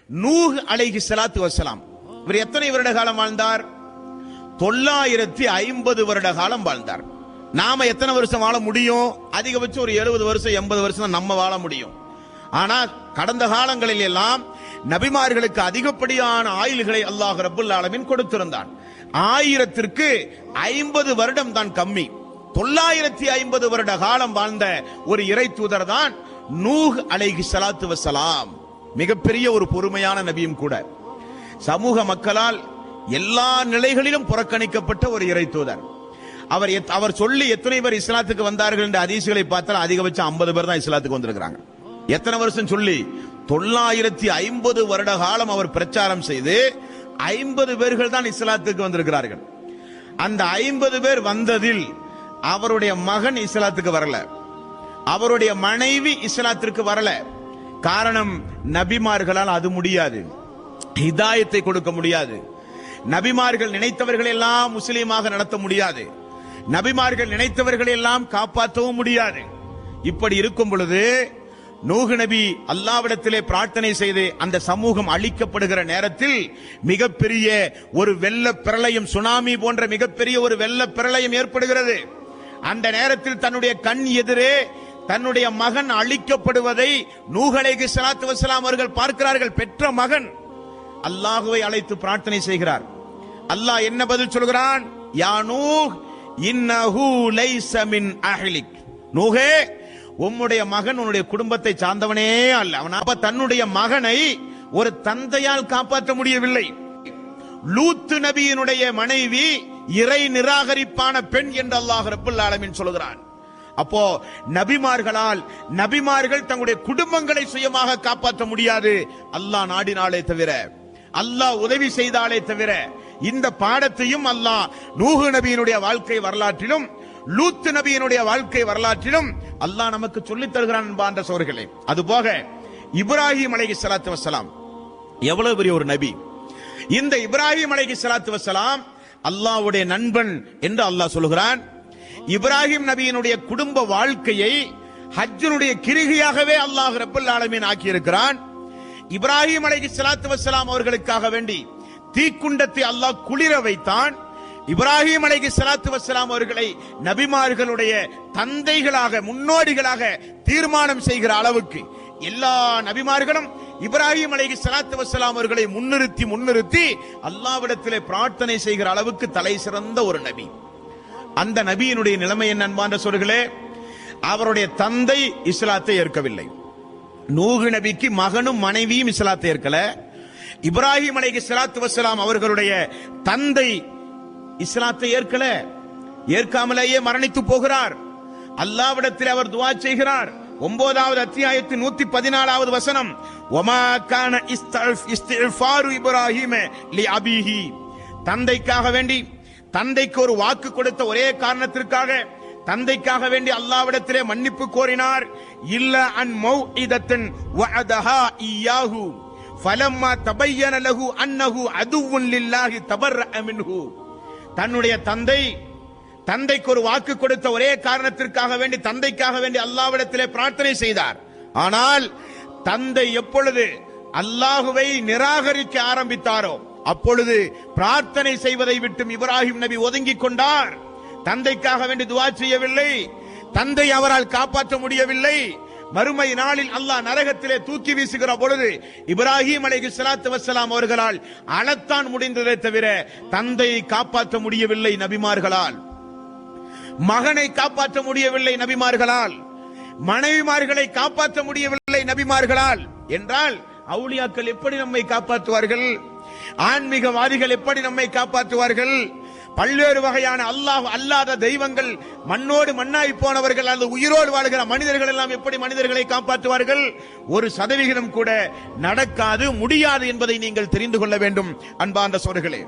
நூஹ் அலைஹிஸ்ஸலாத்து வஸ்ஸலாம் இவர் எத்தனை வருட காலம் வாழ்ந்தார்? 950 வருட காலம் வாழ்ந்தார். நாம எத்தனை வருஷம் வாழ முடியும்? அதிகபட்சம் ஒரு 70 வருஷம் 80 வருஷம் தான் நம்ம வாழ முடியும். ஆனா கடந்த காலங்களில் எல்லாம் நபிமார்களுக்கு அதிகப்படியான ஆயுள்களை அல்லாஹ் ரப்புல் ஆலமீன் கொடுத்திருந்தான். 1000ற்கு 50 வருடம் தான் கம்மி. 950 வருட காலம் வாழ்ந்த ஒரு இறை தூதர் தான் நூஹ் அலைஹிஸ்ஸலாத்து வஸ்ஸலாம். மிகப்பெரிய ஒரு பொறுமையான நபியும் கூட. சமூக மக்களால் எல்லா நிலைகளிலும் புறக்கணிக்கப்பட்ட ஒரு இறை தூதர். அவர் சொல்லி எத்தனை பேர் இஸ்லாத்துக்கு வந்தார்கள் என்ற ஹதீஸ்களை பார்த்தால் அதிகபட்சம் 50 பேர் தான் இஸ்லாத்துக்கு வந்திருக்கிறாங்க. எத்தனை வருஷம் சொல்லி? 950 வருட காலம் அவர் பிரச்சாரம் செய்து 50 பேர்கள் தான் இஸ்லாத்துக்கு வந்திருக்கிறார்கள். அந்த 50 பேர் வந்ததில் அவருடைய மகன் இஸ்லாத்துக்கு வரல, அவருடைய மனைவி இஸ்லாத்திற்கு வரல. காரணம், நபிமார்களால் அது முடியாது, ஹிதாயத்தை கொடுக்க முடியாது. நபிமார்கள் நினைத்தவர்கள் எல்லாம் முஸ்லீமாக நடத்த முடியாது, நபிமார்கள் நினைத்தவர்கள் எல்லாம் காப்பாற்றவும் முடியாது. இப்படி இருக்கும் பொழுது நூஹ் நபி அல்லாஹ்விடத்திலே பிரார்த்தனை செய்து அந்த சமூகம் அழிக்கப்படுகிற நேரத்தில் மிகப்பெரிய ஒரு வெள்ள பிரளயம், சுனாமி போன்ற மிகப்பெரிய ஒரு வெள்ள பிரளயம் ஏற்படுகிறது. அந்த நேரத்தில் தன்னுடைய கண் எதிரே தன்னுடைய மகன் அழிக்கப்படுவதை நூஹ் அலைஹிஸ்ஸலாத்து வஸ்ஸலாம் அவர்கள் பார்க்கிறார்கள். பெற்ற மகன் அல்லாஹ்வை அழைத்து பிரார்த்தனை செய்கிறார். அல்லாஹ் என்ன பதில் சொல்கிறான்? யா நூஹ் இன்னஹு லைஸ மின் அஹ்லிக். நூஹே, உம்முடைய மகன் உன்னுடைய குடும்பத்தை சார்ந்தவனே அல்ல. அவன் தன்னுடைய மகனை ஒரு தந்தையால் காப்பாற்ற முடியவில்லை. லூத் நபியினுடைய மனைவி இறை நிராகரிப்பான பெண் என்று அல்லாஹ் ரப்புல் ஆலமீன் சொல்கிறான். அப்போ நபிமார்கள் தங்களுடைய குடும்பங்களை சுயமாக காப்பாற்ற முடியாது, அல்லாஹ் நாடினாலே தவிர, அல்லாஹ் உதவி செய்தாலே தவிர. இந்த பாடத்தையும் அல்லாஹ் நூஹ் நபியினுடைய வாழ்க்கை வரலாற்றிலும் லூத் நபியினுடைய வாழ்க்கை வரலாற்றிலும் அல்லாஹ் நமக்கு சொல்லித் தருகிறான் என்பான்ற சோர்களே. அதுபோக இப்ராஹிம் அலைஹிஸ்ஸலாத்து வஸ்ஸலாம் எவ்வளவு பெரிய ஒரு நபி. இந்த இப்ராஹிம் அலைஹிஸ்ஸலாத்து வஸ்ஸலாம் அல்லாஹ்வுடைய நண்பன் என்று அல்லாஹ் சொல்கிறான். இப்ராஹிம் நபியினுடைய குடும்ப வாழ்க்கையை ஹஜ்ஜினுடைய கிரிகையாகவே அல்லாஹ் ரப்புல் ஆலமீன் ஆக்கியிருக்கிறான். இப்ராஹிம் அலைஹிஸ்ஸலாத்து வஸ்ஸலாம் அவர்களுக்காக வேண்டி தீக்குண்டத்தை அல்லாஹ் குளிர வைத்தான். இப்ராஹிம் அலைஹிஸ்ஸலாத்து வஸ்ஸலாம் அவர்களை நபிமார்களுடைய தந்தைகளாக, முன்னோடிகளாக தீர்மானம் செய்கிற அளவுக்கு எல்லா நபிமார்களும் இப்ராஹிம் அலைஹிஸ்ஸலாத்து வஸ்ஸலாம் அவர்களை முன்னிறுத்தி அல்லாஹ்விடத்திலே பிரார்த்தனை செய்கிற அளவுக்கு தலை சிறந்த ஒரு நபி. அந்த நபியினுடைய நிலைமை என்ன அன்பார்ந்த சோர்களே? அவருடைய தந்தை இஸ்லாத்தை ஏற்கவில்லை. நூஹ் நபிக்கு மகனும் மனைவியும் இஸ்லாத்தை ஏற்கல. இப்ராஹிம் அலைஹிஸ்ஸலாத்து வஸ்ஸலாம் அவர்களுடைய தந்தை இஸ்லாத்தை ஏற்காமலேயே மரணித்து போகிறார். அல்லாஹ்விடத்தில் அவர் துஆ செய்கிறார். 9வது அத்தியாயத்தின் 114வது வசனம், வமா கான இஸ்திஃபாரு இப்ராஹிம லி அபீஹி. தந்தைக்காக வேண்டி, தந்தைக்கு ஒரு வாக்கு கொடுத்த ஒரே காரணத்திற்காக தந்தைக்காக வேண்டி அல்லாஹ்விடத்திலே மன்னிப்பு கோரினார். இல்ல அன் மௌஇதத்தன் வஅதஹா இய்யாஹு ஃபலம்மா தபய்யன லஹு அன்னஹு அதுவுன் லில்லாஹி தபர்ரஅ மின்ஹு. தன்னுடைய தந்தைக்கு ஒரு வாக்கு கொடுத்த ஒரே காரணத்திற்காக வேண்டி தந்தைக்காக வேண்டி அல்லாஹ்விடத்திலே பிரார்த்தனை செய்தார். ஆனால் தந்தை எப்பொழுது அல்லாஹுவை நிராகரிக்க ஆரம்பித்தாரோ அப்பொழுது பிரார்த்தனை செய்வதை விட்டும் இப்ராஹிம் நபி ஒதுங்கிக் கொண்டார். தந்தைக்காக வேண்டி துஆ செய்யவில்லை, தந்தை அவரால் காப்பாற்ற முடியவில்லை. மறுமை நாளில் அல்லாஹ் நரகத்திலே தூக்கி வீசுகிற பொழுது இப்ராஹிம் அலைஹிஸ்ஸலாத்து வஸ்ஸலாம் அவர்களால் அழத்தான் முடிந்ததை தவிர தந்தையை காப்பாற்ற முடியவில்லை நபிமார்களால். மகனை காப்பாற்ற முடியவில்லை நபிமார்களால். மனைவிமார்களை காப்பாற்ற முடியவில்லை நபிமார்களால். என்றால் அவுலியாக்கள் எப்படி நம்மை காப்பாற்றுவார்கள்? ஆன்மீகவாதிகள் எப்படி நம்மை காப்பாற்றுவார்கள்? பல்வேறு வகையான அல்லாஹ் அல்லாத தெய்வங்கள், மண்ணோடு மண்ணாய் போனவர்கள், அல்லது உயிரோடு வாழ்கிற மனிதர்கள் எல்லாம் எப்படி மனிதர்களை காப்பாற்றுவார்கள்? 1% கூட நடக்காது, முடியாது என்பதை நீங்கள் தெரிந்து கொள்ள வேண்டும் அன்பார்ந்த சோர்களே.